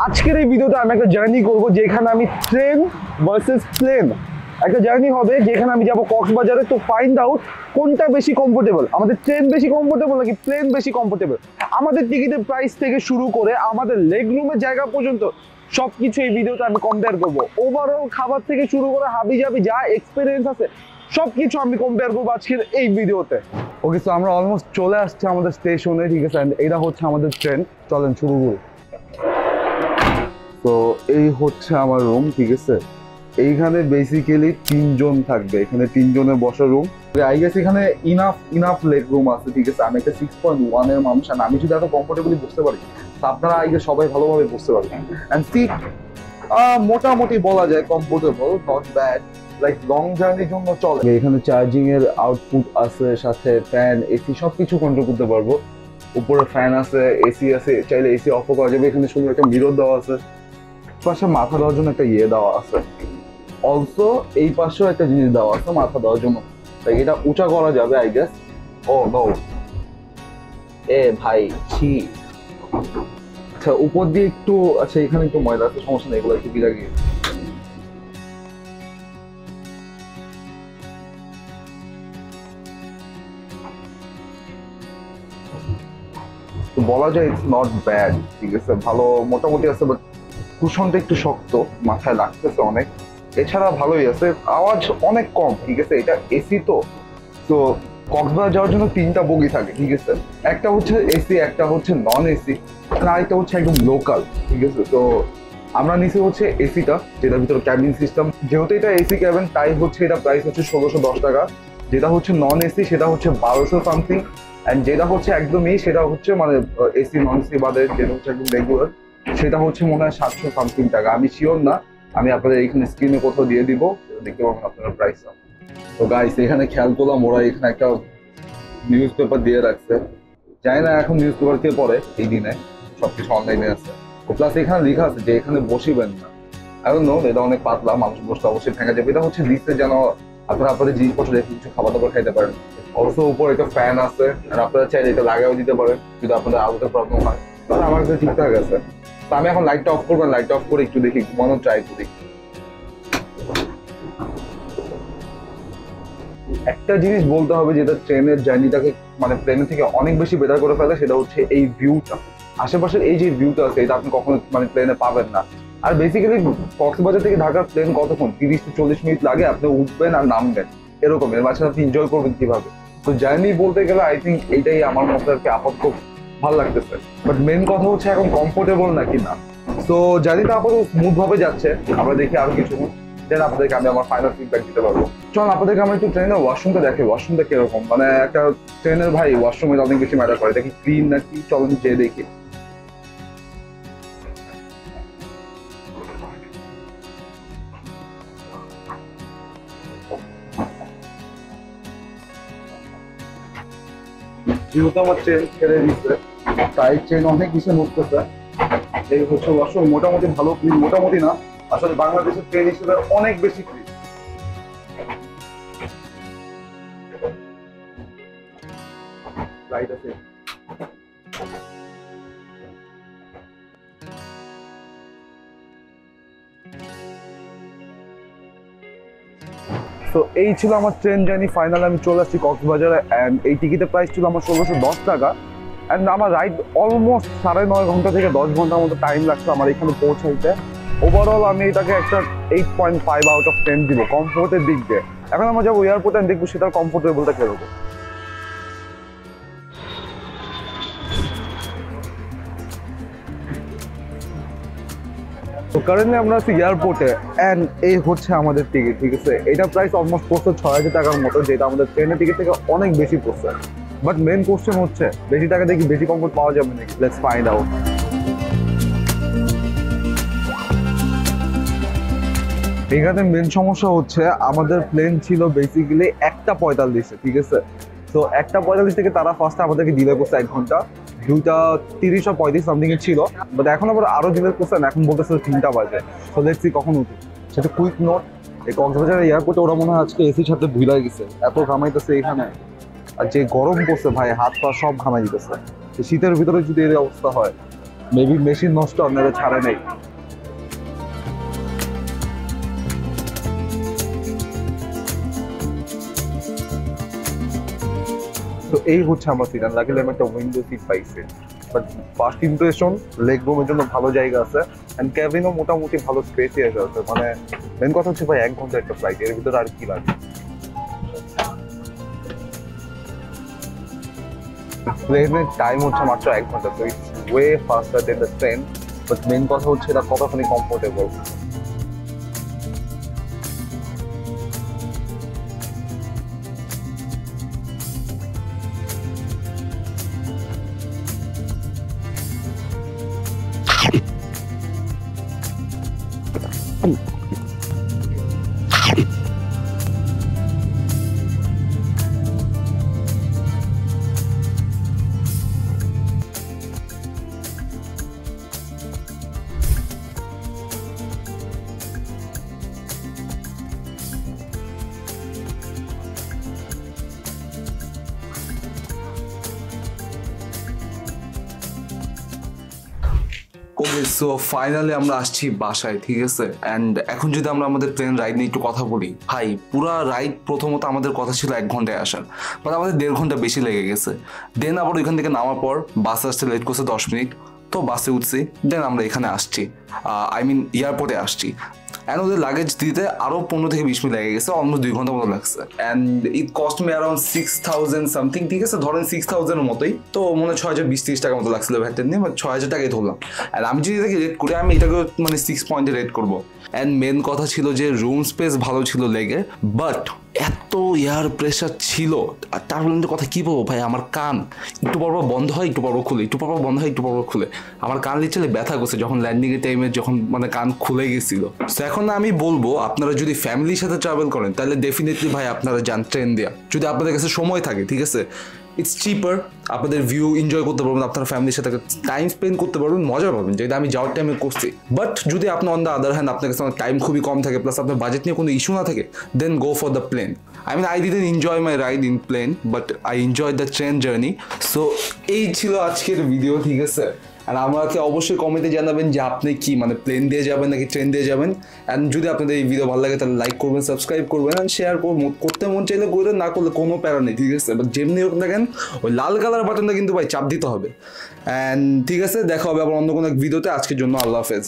আজকের এই ভিডিওতে আমি একটা জার্নি করব যেখানে আমি ট্রেন ভার্সেস প্লেন একটা জার্নি হবে, যেখানে আমি যাব কক্সবাজারে। তো ফাইন্ড আউট কোনটা বেশি কমফোর্টেবল, আমাদের ট্রেন বেশি কমফোর্টেবল নাকি প্লেন বেশি কমফোর্টেবল, আমাদের টিকিটের প্রাইস থেকে শুরু করে আমাদের লেগ রুমের জায়গা পর্যন্ত সবকিছু এই ভিডিওতে আমি কম্পেয়ার করবো। ওভারঅল খাবার থেকে শুরু করে হাবি জাবি যা এক্সপিরিয়েন্স আছে সবকিছু আমি কম্পেয়ার করবো আজকের এই ভিডিওতে। ওকে, সো আমরা অলমোস্ট চলে আসছি আমাদের স্টেশনে, ঠিক আছে। এটা হচ্ছে আমাদের ট্রেন, চলেন শুরু করি। তো এই হচ্ছে আমার রুম, ঠিক আছে। এইখানে বেসিক্যালি 3 জন থাকবে, এখানে 3 জনের বসার রুম। আই গেস এখানে ইনাফ লেগ রুম আছে, ঠিক আছে। আমি একটা 6.1 এর মানুষ, আর আমি যদি এত কমফোর্টেবলি বুঝতে পারি আপনারা আই গেস সবাই ভালোভাবে বুঝতে পারবেন। এন্ড সিট মোটামুটি বলা যায় comfortable, not bad, like long জার্নির জন্য চলে। এখানে চার্জিং এর আউটপুট আছে, সাথে ফ্যান, এসি সবকিছু কন্ট্রোল করতে পারবো। উপরে ফ্যান আছে, এসি আছে, চাইলে এসি অফ করা যাবে। এখানে সুন্দর একটা মিরর দেওয়া আছে, পাশে মাথা দেওয়ার জন্য একটা দেওয়া আছে। অলসো এই পাশেও একটা জিনিস দেওয়া আছে মাথা দেওয়ার জন্য, তাই এটা উঁচা করা যাবে আই গেস। ও নো, এ ভাই ছি। আচ্ছা উপর দিয়ে একটু, আচ্ছা এখানে একটু ময়লা আছে, সমস্যা নেই, এগুলো একটু বিরা গিয়ে বলা যায় ইটস নট ব্যাড, ঠিক আছে। ভালো মোটামুটি আছে, বাট কুশনটা একটু শক্ত, মাথায় লাগতেছে অনেক। এছাড়া ভালোই আছে, আওয়াজ অনেক কম, ঠিক আছে। এটা এসি তো কক্সবাজার যাওয়ার জন্য 3টা বগি থাকে, ঠিক আছে। একটা হচ্ছে এসি, একটা হচ্ছে নন এসি, আর আরেকটা হচ্ছে একদম লোকাল, ঠিক আছে। তো আমরা নিচে হচ্ছে এসিটা, যেটার ভিতরে ক্যাবিন সিস্টেম। যেহেতু এটা এসি ক্যাবিন, তাই হচ্ছে এটা প্রাইস হচ্ছে 1610 টাকা। যেটা হচ্ছে নন এসি সেটা হচ্ছে 1200 সামথিং। অ্যান্ড যেটা হচ্ছে একদমই, সেটা হচ্ছে মানে এসি নন এসি বাদে যেটা হচ্ছে একদম রেগুলার, সেটা হচ্ছে মনে হয় 700 সামথিং টাকা। আমি শিওর না, আমি আপনাদের এইখানে স্ক্রিনে কোথাও দিয়ে দিব, দেখতে পাবেন আপনারা প্রাইসটা। তো গাইস এখানে খেয়াল করলাম ওরা এখানে একটা নিউজ পেপার দিয়ে রাখছে। জানি না এখন নিউজ পেপার কে পড়ে এই দিনে, সবকিছু অনলাইনে আছে। প্লাস এখানে লেখা আছে যে এখানে বসিবেন না। এখন নো, এটা অনেক পাতলা, মানুষ বসলে অবশ্যই ফেঁকা যাবে। এটা হচ্ছে দিচ্ছে যেন আপনারা আপনাদের জিনিসপত্র রেখে কিছু খাবার দাবার খাইতে পারেন। অলসো উপর একটা ফ্যান আছে, আর আপনারা চাইলে এটা লাগাও দিতে পারেন যদি আপনাদের আলোতে প্রবলেম হয়। তাহলে আমার কাছে ঠিকঠাক আছে। তো আমি এখন লাইটটা অফ করবেন, লাইটটা অফ করে একটু দেখি, ঘুমানোর ট্রাই করি। একটা জিনিস বলতে হবে যেটা ট্রেনের জার্নিটাকে মানে প্লেনের থেকে অনেক বেশি বেটার করে ফেলে, সেটা হচ্ছে এই ভিউটা। আশেপাশের এই যে ভিউটা আছে, এটা আপনি কখনো মানে প্লেনে পাবেন না। আর বেসিক্যালি কক্সবাজার থেকে ঢাকার প্লেন কতক্ষণ, 30 থেকে 40 মিনিট লাগে, আপনি উঠবেন আর নামবেন, এরকম। এর মাঝখানে আপনি এনজয় করবেন কিভাবে? তো জার্নি বলতে গেলে আই থিঙ্ক এইটাই আমার মধ্যে আর কি আপাতত ভালো লাগতেছে। বাট মেন কথা হচ্ছে এখন কমফোর্টেবল নাকি না। তো জার্নিটা আপাতত স্মুথ ভাবে যাচ্ছে, আমরা দেখি আরো কিছু দেন আপনাদেরকে আমি আমার ফাইনাল ফিডব্যাক দিতে পারবো। চল আপনাদেরকে আমরা একটু ট্রেনের ওয়াশরুমটা দেখে, ওয়াশরুমটা কিরকম। মানে একটা ট্রেনের ভাই ওয়াশরুমে অনেক বেশি ম্যাটার করে, দেখি ক্লিন নাকি, চলুন যেয়ে দেখি। যেহেতু আমার ট্রেন ছেড়ে দিচ্ছে, তাই ট্রেন অনেক কিছু মুখতেছে। এই হচ্ছে ওয়াশরুম, মোটামুটি ভালো ক্লিন, মোটামুটি না আসলে বাংলাদেশের ট্রেন হিসেবে অনেক বেশি ক্লিন। লাইট আছে, তো এই ছিল আমার ট্রেন জার্নি। ফাইনাল আমি চলে আসছি কক্সবাজারে, অ্যান্ড এই টিকিটের প্রাইস ছিল আমার 1610 টাকা। অ্যান্ড আমার রাইড অলমোস্ট 9.5 ঘন্টা থেকে 10 ঘন্টার মতো টাইম লাগছে আমার এখানে পৌঁছাইতে। ওভারঅল আমি এটাকে একটা 8.5 আউট অফ 10 দিব কমফোর্টের দিক দিয়ে। এখন আমরা যাবো এয়ারপোর্টে, দেখবো সেটার কমফোর্টেবলটা কিরকম। তো কারেন্টলি আমরা আছি এয়ারপোর্টে, অ্যান্ড এই হচ্ছে আমাদের টিকিট, ঠিক আছে। এটা প্রাইস অলমোস্ট পড়ছে 6000 টাকার মতো, যেটা আমাদের ট্রেনের টিকিট থেকে অনেক বেশি পড়ছে। বাট মেন কোশ্চেন হচ্ছে বেশি টাকা দেখি বেশি কমফোর্ট পাওয়া যাবে নাকি, লেটস ফাইন্ড আউট। এখানে মেন সমস্যা হচ্ছে আমাদের প্লেন ছিল বেসিক্যালি 1:45, ঠিক আছে। তো 1:45 থেকে তারা ফার্স্টে আমাদেরকে ডিলে করছে 1 ঘন্টা, 2:30 or 35 সামথিং এ ছিল। বাট এখন আবার আরো ডিলে করছে, এখন বলতেছে 3টা বাজে। তো লেটস সি কখন উঠি। সেটা কুইক নোট, এই কক্সবাজার এয়ারপোর্টে ওরা মনে হয় আজকে এসির সাথে ভুলা গেছে, এত ঘামাইতেছে এখানে। আর যে গরম পড়ছে ভাই, হাত পা সব ঘামাই দিতেছে। শীতের ভিতরে যদি এই অবস্থা হয় মেবি মেশিন নষ্ট আপনারা ছাড়া নেই। তো এই হচ্ছে আমার সিট, লাগলে আমি একটা উইন্ডো সিট পাইছি। বাট ফার্স্ট ইমপ্রেশন লেগ রুমের জন্য ভালো জায়গা আছে, অ্যান্ড ক্যাবিনও মোটামুটি ভালো স্পেসিয়াস আছে। মানে মেন কথা হচ্ছে ভাই 1 ঘন্টা একটা ফ্লাইট, এর ভিতরে আর কি লাগে। প্লেনের টাইম হচ্ছে মাত্র 1 ঘন্টা, তো it's way faster than the train. But main কথা হচ্ছে এটা কতখানি কমফোর্টেবল। ওকে, সো ফাইনালি আমরা আসছি বাসায়, ঠিক আছে। অ্যান্ড এখন যদি আমরা আমাদের প্লেন রাইড নিয়ে একটু কথা বলি, ভাই পুরা রাইড প্রথমত আমাদের কথা ছিল 1 ঘন্টায় আসার, বাট আমাদের 1.5 ঘন্টা বেশি লেগে গেছে। দেন আবার ওইখান থেকে নামার পর বাস আসতে লেট করছে 10 মিনিট, তো বাসে উঠছি, দেন আমরা এখানে আসছি, আই মিন এয়ারপোর্টে আসছি। অ্যান্ড ওদের লাগেজ দিতে আরও 15 থেকে 20 মিনিট লেগে গেছে, অলমোস্ট 2 ঘন্টা মতো লাগছে। And it cost me around 6000 something, ঠিক আছে, ধরেন 6000 এর মতোই, তো মনে হয় 6020-30 টাকার মতো লাগছিল ভ্যাটের নিয়ে, 6000 টাকাই ধরলাম। অ্যান্ড আমি যদি এটাকে রেট করি, আমি এটাকে মানে 6 পয়েন্টে রেট করবো। অ্যান্ড মেন কথা ছিল যে রুম স্পেস ভালো ছিল লেগে, বাট এত এয়ার প্রেশার ছিল। আর টার্বুলেন্টের কথা কি বলবো ভাই, আমার কান একটু পর বন্ধ হয়, একটু পর খুলে, একটু পর বন্ধ হয়, একটু পর খুলে। আমার কান লিটারালি ব্যথা করছে যখন ল্যান্ডিংয়ের টাইমে, যখন মানে কান খুলে গেছিল। তো এখন আমি বলবো, আপনারা যদি ফ্যামিলির সাথে ট্রাভেল করেন তাহলে ডেফিনেটলি ভাই আপনারা যান ট্রেন দেওয়া, যদি আপনাদের কাছে সময় থাকে, ঠিক আছে। ইটস চিপার, আপনাদের ভিউ এনজয় করতে পারবেন, আপনার ফ্যামিলির সাথে টাইম স্পেন্ড করতে পারবেন, মজা পাবেন, যেটা আমি যাওয়ার টাইমে করছি। বাট যদি আপনার অন দ্য আদার হ্যান্ড আপনার কাছে টাইম খুবই কম থাকে, প্লাস আপনার বাজেট নিয়ে কোনো ইস্যু না থাকে, then go for the plan. I mean, I didn't enjoy my ride in plane, but I enjoyed the train journey. So, এই ছিল আজকের ভিডিও, ঠিক আছে। আর আমাকে অবশ্যই কমেন্টে জানাবেন যে আপনি কি মানে প্লেন দিয়ে যাবেন নাকি ট্রেন দিয়ে যাবেন। অ্যান্ড যদি আপনাদের এই ভিডিও ভালো লাগে তাহলে লাইক করবেন, সাবস্ক্রাইব করবেন, অ্যান্ড শেয়ার করতে মন চাইলে করবেন, না করলে কোনো প্যারা নেই, ঠিক আছে। বাট যেমনি হোক দেখেন ওই লাল কালার বাটনটা কিন্তু ভাই চাপ দিতে হবে। অ্যান্ড ঠিক আছে, দেখা হবে আবার অন্য কোনো এক ভিডিওতে। আজকের জন্য আল্লাহ হাফেজ।